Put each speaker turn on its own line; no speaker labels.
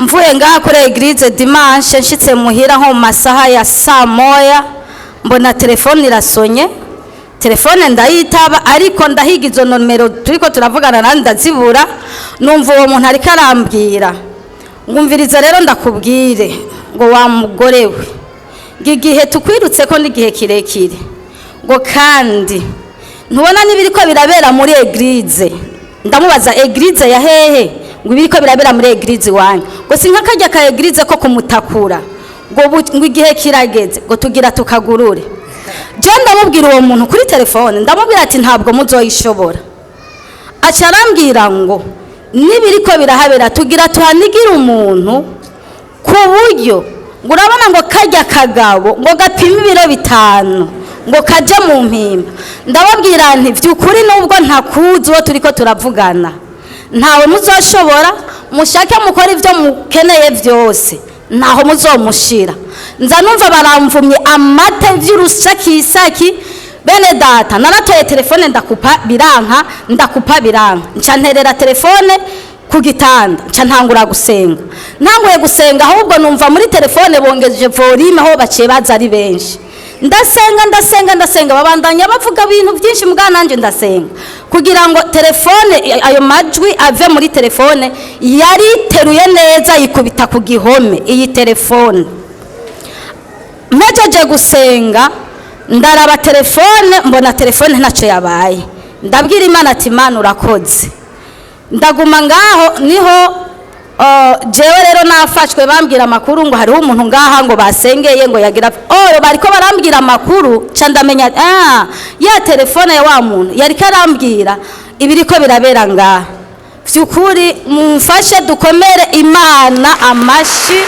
mvuye ngaha kuri eglise dimanche nshitse muhira nko mu masaha ya saa moya mbona telefone irasonye. Telefone ndayitaba ariko ndahiga izo nomero turiko turavugana nandi ndazibura. Numva uwo muntu ariko arambwira ngumviriza rero ndakubwire ngo wa mugore we gigihe tukwirutse ko n'igihe kirekire ngo kandi ntubona nibiriko birabera muri eglise. Ndamubaza eglise ya hehe? ngo ibiriko birabera muri eglise wanyu. ngo sinka kajya ka eglise ko kumutakura ngo igihe kirageze ngo tugira tukagurure. Je ndamubwira uwo muntu kuri telefone ndamubwira ati ntabwo muzoyishobora. Aca arambwira ngo nibiriko birahabera tugira tuhanigira umuntu ku buryo ngo urabona ngo kajya kagabo ngo gapima ibiro 5 ngo kaje mu mpimba. Ndababwira nti vyukuri nubwo ntakuzi uwo turiko turavugana ntawe muzoshobora mushake mukora ivyo mukeneye vyose naho muzomushira. Nza numva baramvumye amate vy'urusakisaki. Bene data naratoye telefone ndakupa biranka nca nterera telefone ku gitanda nca ntangura gusenga. Ntanguye gusenga ahubwo numva muri telefone bongeje volume aho baciye baza ari benshi. Ndasenga babandanya bavuga ibintu byinshi mbwa nanje ndasenga kugira ngo telefone ayo majwi ave muri telefone yari teruye neza yikubita ku gihome. Iyi telefone mejeje gusenga ndaraba telefone mbona telefone ntaco yabaye. Ndabwira Imana ati Imana urakoze. Ndaguma ngaho niho jewe rero nafashwe bambwira amakuru ngo hariho umuntu ngaha ngo basengeye ngo yagira bariko barambwira amakuru ca ndamenya ya telefone ya wa muntu yariko arambwira ibiriko birabera ngaha. Vyukuri mumfashe dukomere Imana amashi.